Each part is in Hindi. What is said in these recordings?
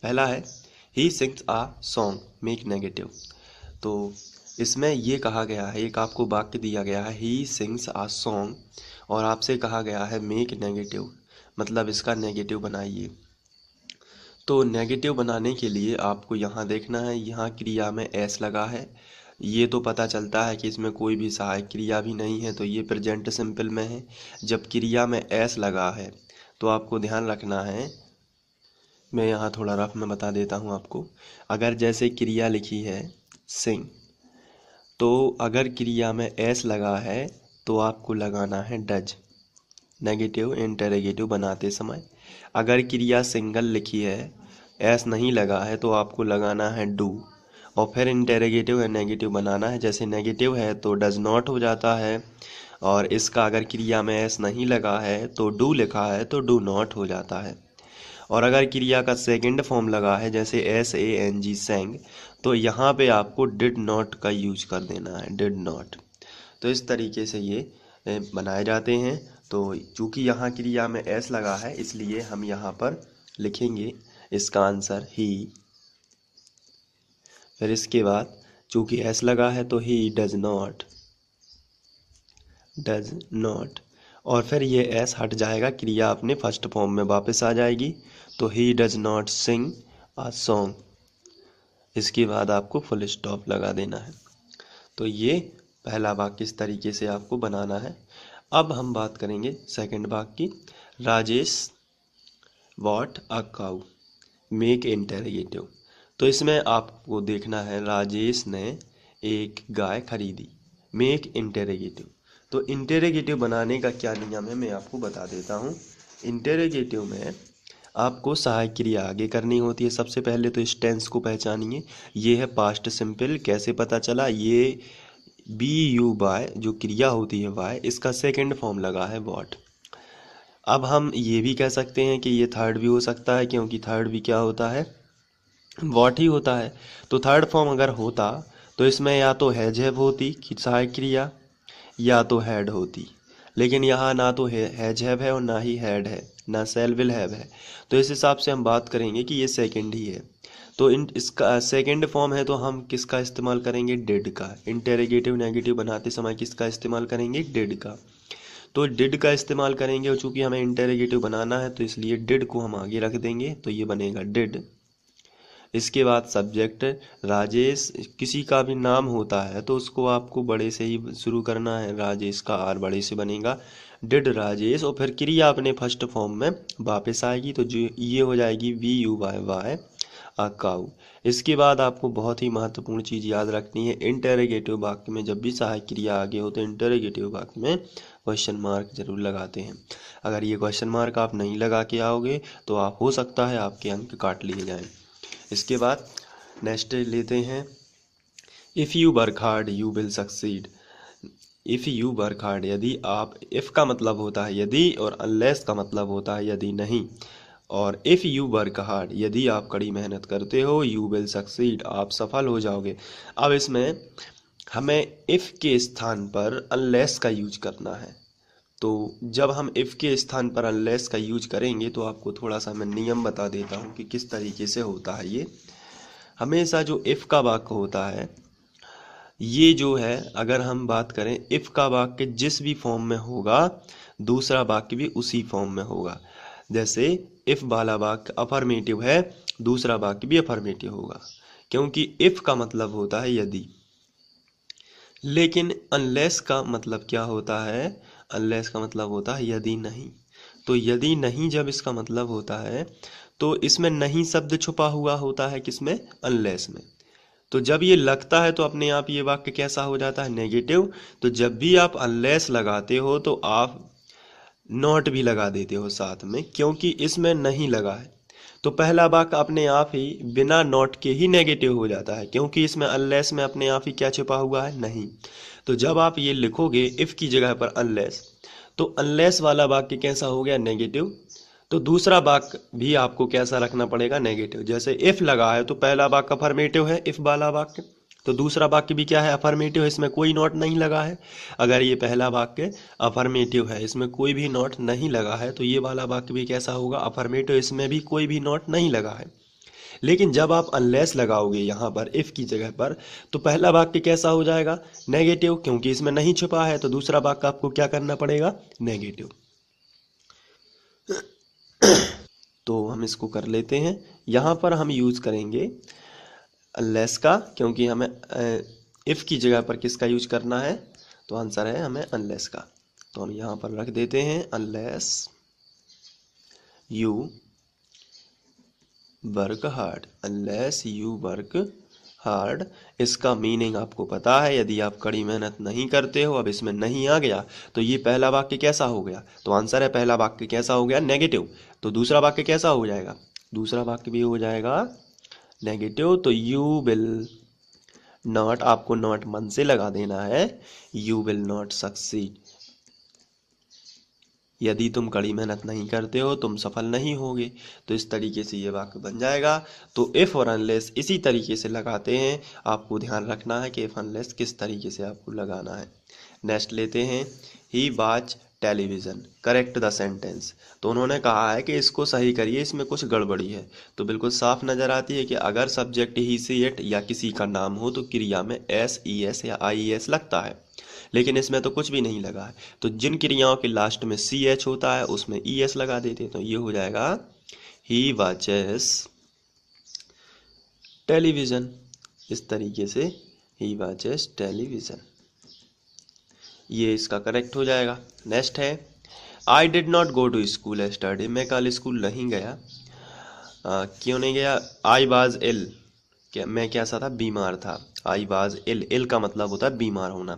पहला है he sings uh song, make negative. तो इसमें ये कहा गया है, एक आपको वाक्य दिया गया है ही सिंग्स आ सॉन्ग, और आपसे कहा गया है मेक नेगेटिव, मतलब इसका नेगेटिव बनाइए। तो नेगेटिव बनाने के लिए आपको यहाँ देखना है, यहाँ क्रिया में एस लगा है, ये तो पता चलता है कि इसमें कोई भी सहायक क्रिया भी नहीं है, तो ये प्रेजेंट सिंपल में है। जब क्रिया में एस लगा है तो आपको ध्यान रखना है, मैं यहाँ थोड़ा रफ में बता देता हूँ आपको। अगर जैसे क्रिया लिखी है सिंग, तो अगर क्रिया में एस लगा है तो आपको लगाना है डज, नेगेटिव इंटरोगेटिव बनाते समय। अगर क्रिया सिंगल लिखी है, एस नहीं लगा है, तो आपको लगाना है डू, और फिर इंटरोगेटिव या नेगेटिव बनाना है। जैसे नेगेटिव है तो डज नॉट हो जाता है, और इसका अगर क्रिया में एस नहीं लगा है तो डू लिखा है तो डू नॉट हो जाता है। और अगर क्रिया का सेकंड फॉर्म लगा है जैसे SANG सेंग, तो यहाँ पे आपको डिड नॉट का यूज कर देना है, डिड नॉट। तो इस तरीके से ये बनाए जाते हैं। तो चूंकि यहाँ क्रिया में एस लगा है, इसलिए हम यहाँ पर लिखेंगे इसका आंसर ही। फिर इसके बाद चूंकि एस लगा है तो he does not, does not, और फिर ये एस हट जाएगा, क्रिया अपने फर्स्ट फॉर्म में वापस आ जाएगी, तो he does not sing a song. इसके बाद आपको फुल स्टॉप लगा देना है। तो ये पहला वाक्य इस तरीके से आपको बनाना है। अब हम बात करेंगे सेकंड वाक्य की। Rajesh what a cow, make interrogative. तो इसमें आपको देखना है राजेश ने एक गाय खरीदी, मेक इंटरोगेटिव। तो इंटरोगेटिव बनाने का क्या नियम है मैं आपको बता देता हूँ। इंटरोगेटिव में आपको सहायक क्रिया आगे करनी होती है। सबसे पहले तो इस टेंस को पहचानिए, ये है पास्ट सिंपल। कैसे पता चला? ये BU जो क्रिया होती है वाई, इसका सेकंड फॉर्म लगा है वॉट। अब हम ये भी कह सकते हैं कि ये थर्ड भी हो सकता है, क्योंकि थर्ड भी क्या होता है, वॉट ही होता है। तो थर्ड फॉर्म अगर होता तो इसमें या तो हैज हैव होती सहायक क्रिया, या तो हैड होती, लेकिन यहाँ ना तो हैज हैव है और ना ही हैड है, ना सेल विल हैव है। तो इस हिसाब से हम बात करेंगे कि ये सेकंड ही है। तो इसका सेकंड फॉर्म है तो हम किसका इस्तेमाल करेंगे? डिड का। इंटेरोगेटिव नेगेटिव बनाते समय किसका इस्तेमाल करेंगे? डिड का। तो डिड का इस्तेमाल करेंगे, और चूंकि हमें इंटेरोगेटिव बनाना है तो इसलिए डिड को हम आगे रख देंगे, तो ये बनेगा डिड। इसके बाद सब्जेक्ट राजेश, किसी का भी नाम होता है तो उसको आपको बड़े से ही शुरू करना है, राजेश का आर बड़े से बनेगा, डिड राजेश, और फिर क्रिया अपने फर्स्ट फॉर्म में वापस आएगी, तो जो ये हो जाएगी VUY अ काऊ। इसके बाद आपको बहुत ही महत्वपूर्ण चीज़ याद रखनी है, इंटेरोगेटिव वाक्य में जब भी सहायक क्रिया आगे हो तो इंटेरोगेटिव वाक्य में क्वेश्चन मार्क जरूर लगाते हैं। अगर ये क्वेश्चन मार्क आप नहीं लगा के आओगे तो आप हो सकता है आपके अंक काट लिए जाएं। इसके बाद नेक्स्ट लेते हैं, if you work hard you will succeed. If you work hard, यदि आप, इफ़ का मतलब होता है यदि, और अनलेस का मतलब होता है यदि नहीं। और इफ़ यू वर्क हार्ड, यदि आप कड़ी मेहनत करते हो, यू विल सक्सीड, आप सफल हो जाओगे। अब इसमें हमें इफ़ के स्थान पर अनलेस का यूज करना है। तो जब हम इफ़ के स्थान पर अनलेस का यूज करेंगे तो आपको थोड़ा सा मैं नियम बता देता हूँ कि किस तरीके से होता है ये। हमेशा जो इफ़ का वाक्य होता है, ये जो है, अगर हम बात करें इफ़ का वाक्य जिस भी फॉर्म में होगा, दूसरा वाक्य भी उसी फॉर्म में होगा। जैसे इफ़ वाला वाक्य अफर्मेटिव है, दूसरा वाक्य भी अफर्मेटिव होगा, क्योंकि इफ़ का मतलब होता है यदि। लेकिन अनलेस का मतलब क्या होता है? अनलेस का मतलब होता है यदि नहीं। तो यदि नहीं जब इसका मतलब होता है तो इसमें नहीं शब्द छुपा हुआ होता है, किसमें? अनलेस में। तो जब ये लगता है तो अपने आप ये वाक्य कैसा हो जाता है? नेगेटिव। तो जब भी आप अनलेस लगाते हो तो आप नॉट भी लगा देते हो साथ में, क्योंकि इसमें नहीं लगा है। तो पहला वाक्य अपने आप ही बिना नॉट के ही नेगेटिव हो जाता है, क्योंकि इसमें अनलेस में अपने आप ही क्या छिपा हुआ है? नहीं। तो जब आप ये लिखोगे इफ़ की जगह पर अनलेस, तो अनलेस वाला वाक्य कैसा हो गया? नेगेटिव। तो दूसरा वाक्य भी आपको कैसा रखना पड़ेगा? नेगेटिव। जैसे इफ़ लगा है तो पहला वाक्य अफर्मेटिव है, इफ़ वाला वाक्य, तो दूसरा वाक्य भी क्या है? अफर्मेटिव है, इसमें कोई नॉट नहीं लगा है। अगर ये पहला वाक्य अफर्मेटिव है, इसमें कोई भी नॉट नहीं लगा है, तो ये वाला वाक्य भी कैसा होगा? अफर्मेटिव, इसमें भी कोई भी नॉट नहीं लगा है। लेकिन जब आप अनलेस लगाओगे यहाँ पर इफ़ की जगह पर, तो पहला वाक्य कैसा हो जाएगा, नेगेटिव, क्योंकि इसमें नहीं छुपा है। तो दूसरा वाक्य आपको क्या करना पड़ेगा, नेगेटिव। तो हम इसको कर लेते हैं। यहाँ पर हम यूज़ करेंगे अनलेस का, क्योंकि हमें इफ़ की जगह पर किसका यूज करना है, तो आंसर है हमें अनलेस का। तो हम यहाँ पर रख देते हैं unless you work hard, unless you work hard. इसका मीनिंग आपको पता है, यदि आप कड़ी मेहनत नहीं करते हो, अब इसमें नहीं आ गया तो ये पहला वाक्य कैसा हो गया, तो आंसर है पहला वाक्य कैसा हो गया, नेगेटिव। तो दूसरा वाक्य कैसा हो जाएगा, दूसरा वाक्य भी हो जाएगा नेगेटिव। तो यू विल नॉट, आपको नॉट मन से लगा देना है, यू विल नॉट सक्सीड, यदि तुम कड़ी मेहनत नहीं करते हो तुम सफल नहीं होगे। तो इस तरीके से ये वाक्य बन जाएगा। तो इफ़ और अनलेस इसी तरीके से लगाते हैं, आपको ध्यान रखना है कि इफ़ अनलेस किस तरीके से आपको लगाना है। नेक्स्ट लेते हैं, he watch television, correct the sentence. तो उन्होंने कहा है कि इसको सही करिए, इसमें कुछ गड़बड़ी है। तो बिल्कुल साफ नज़र आती है कि अगर सब्जेक्ट ही सी इट या किसी का नाम हो तो क्रिया में एस ई एस या आई एस लगता है, लेकिन इसमें तो कुछ भी नहीं लगा है। तो जिन क्रियाओं के लास्ट में सी एच होता है उसमें ई एस लगा देते हैं। तो ये हो जाएगा ही वॉचेस टेलीविज़न, इस तरीके से ही वॉचेस टेलीविज़न, ये इसका करेक्ट हो जाएगा। नेक्स्ट है, I did not go to school yesterday, मैं कल स्कूल नहीं गया। क्यों नहीं गया, आई वाज इल, क्या मैं कैसा था, बीमार था। आई वाज इल, इल का मतलब होता है बीमार होना।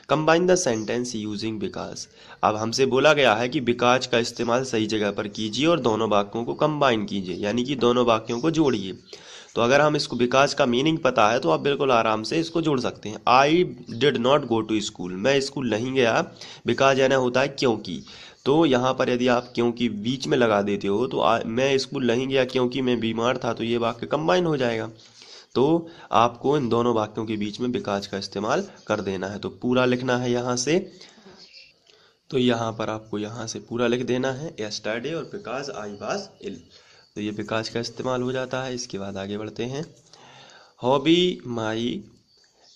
Combine the sentence using because, अब हमसे बोला गया है कि बिकॉज का इस्तेमाल सही जगह पर कीजिए और दोनों वाक्यों को कंबाइन कीजिए, यानी कि दोनों वाक्यों को जोड़िए। तो अगर हम इसको बिकॉज का मीनिंग पता है तो आप बिल्कुल आराम से इसको जोड़ सकते हैं। I did not go to school, मैं स्कूल नहीं गया। बिकॉज यानी होता है क्योंकि। तो यहाँ पर यदि आप क्योंकि बीच में लगा देते हो तो मैं स्कूल नहीं गया क्योंकि मैं बीमार था, तो ये वाक्य कंबाइन हो जाएगा। तो आपको इन दोनों वाक्यों के बीच में बिकॉज का इस्तेमाल कर देना है। तो पूरा लिखना है यहाँ से, तो यहाँ पर आपको यहाँ से पूरा लिख देना है, यस्टरडे और बिकॉज आई वाज इल। तो ये बिकॉज का इस्तेमाल हो जाता है। इसके बाद आगे बढ़ते हैं, hobby my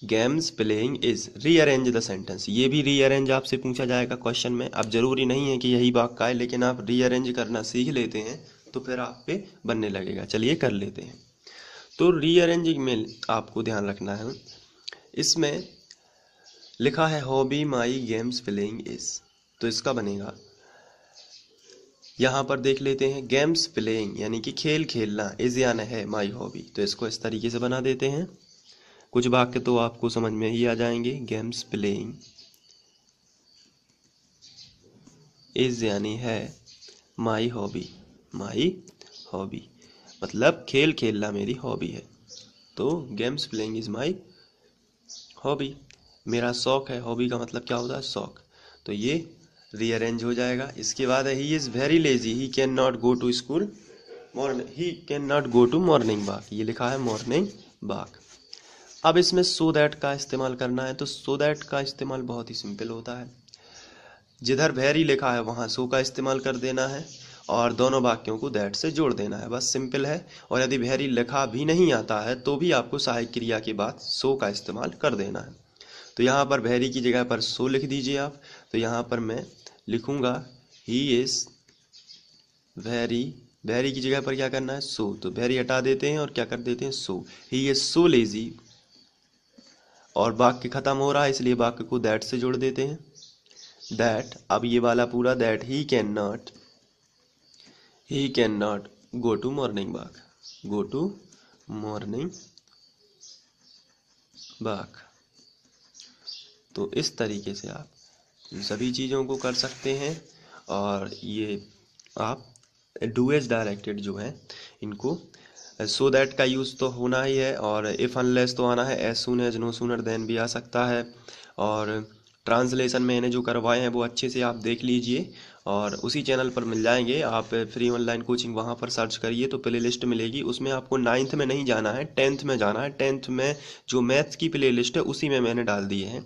games playing is, rearrange the sentence. ये भी रीअरेंज आपसे पूछा जाएगा क्वेश्चन में। अब जरूरी नहीं है कि यही वाक्य आए, लेकिन आप रीअरेंज करना सीख लेते हैं तो फिर आप पे बनने लगेगा। चलिए कर लेते हैं। तो रीअरेंजिंग में आपको ध्यान रखना है, इसमें लिखा है hobby my games playing is, तो इसका बनेगा, यहाँ पर देख लेते हैं, गेम्स प्लेइंग यानी कि खेल खेलना, इज यानी है माई हॉबी, तो इसको इस तरीके से बना देते हैं। कुछ वाक्य तो आपको समझ में ही आ जाएंगे। गेम्स प्लेइंग इज यानी है माई हॉबी, माई हॉबी मतलब खेल खेलना मेरी हॉबी है। तो games playing is my hobby, मेरा शौक है। हॉबी का मतलब क्या होता है, शौक। तो ये रीअरेंज हो जाएगा। इसके बाद है, he is very lazy, he can not go to school morning, he can not go to morning walk, ये लिखा है मॉर्निंग वॉक। अब इसमें सो दैट का इस्तेमाल करना है। तो सो दैट का इस्तेमाल बहुत ही सिंपल होता है, जिधर वेरी लिखा है वहाँ सो का इस्तेमाल कर देना है और दोनों वाक्यों को दैट से जोड़ देना है, बस सिंपल है। और यदि वेरी लिखा भी नहीं आता है तो भी आपको सहायक क्रिया के बाद सो का इस्तेमाल कर देना है। तो यहाँ पर वेरी की जगह पर सो लिख दीजिए आप। तो यहाँ पर मैं लिखूँगा ही इज़ वेरी, वेरी की जगह पर क्या करना है, सो। तो वेरी हटा देते हैं और क्या कर देते हैं, सो। ही इज़ सो लेजी, और वाक्य खत्म हो रहा है इसलिए वाक्य को दैट से जोड़ देते हैं। दैट, अब ये वाला पूरा, that he can not go to morning walk, go to morning walk. तो इस तरीके से आप इन सभी चीज़ों को कर सकते हैं। और ये आप डू एज डायरेक्टेड जो है इनको, सो दैट का यूज़ तो होना ही है, और इफ़ अनलेस तो आना है, as soon as, no sooner than भी आ सकता है। और ट्रांसलेशन मैंने जो करवाए हैं वो अच्छे से आप देख लीजिए, और उसी चैनल पर मिल जाएंगे। आप फ्री ऑनलाइन कोचिंग वहाँ पर सर्च करिए तो प्ले लिस्ट मिलेगी। उसमें आपको 9th में नहीं जाना है, 10th में जाना है। 10th में जो मैथ्स की प्ले लिस्ट है उसी में मैंने डाल दिए हैं,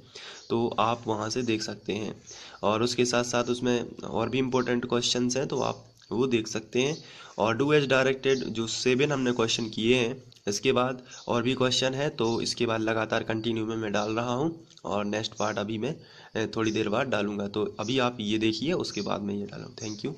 तो आप वहाँ से देख सकते हैं। और उसके साथ साथ उसमें और भी इम्पोर्टेंट क्वेश्चंस हैं, तो आप वो देख सकते हैं। और डू एज डायरेक्टेड जो 7 हमने क्वेश्चन किए हैं, इसके बाद और भी क्वेश्चन है, तो इसके बाद लगातार कंटिन्यू में मैं डाल रहा हूँ। और नेक्स्ट पार्ट अभी मैं थोड़ी देर बाद डालूंगा, तो अभी आप ये देखिए, उसके बाद मैं ये डालूँ। Thank you.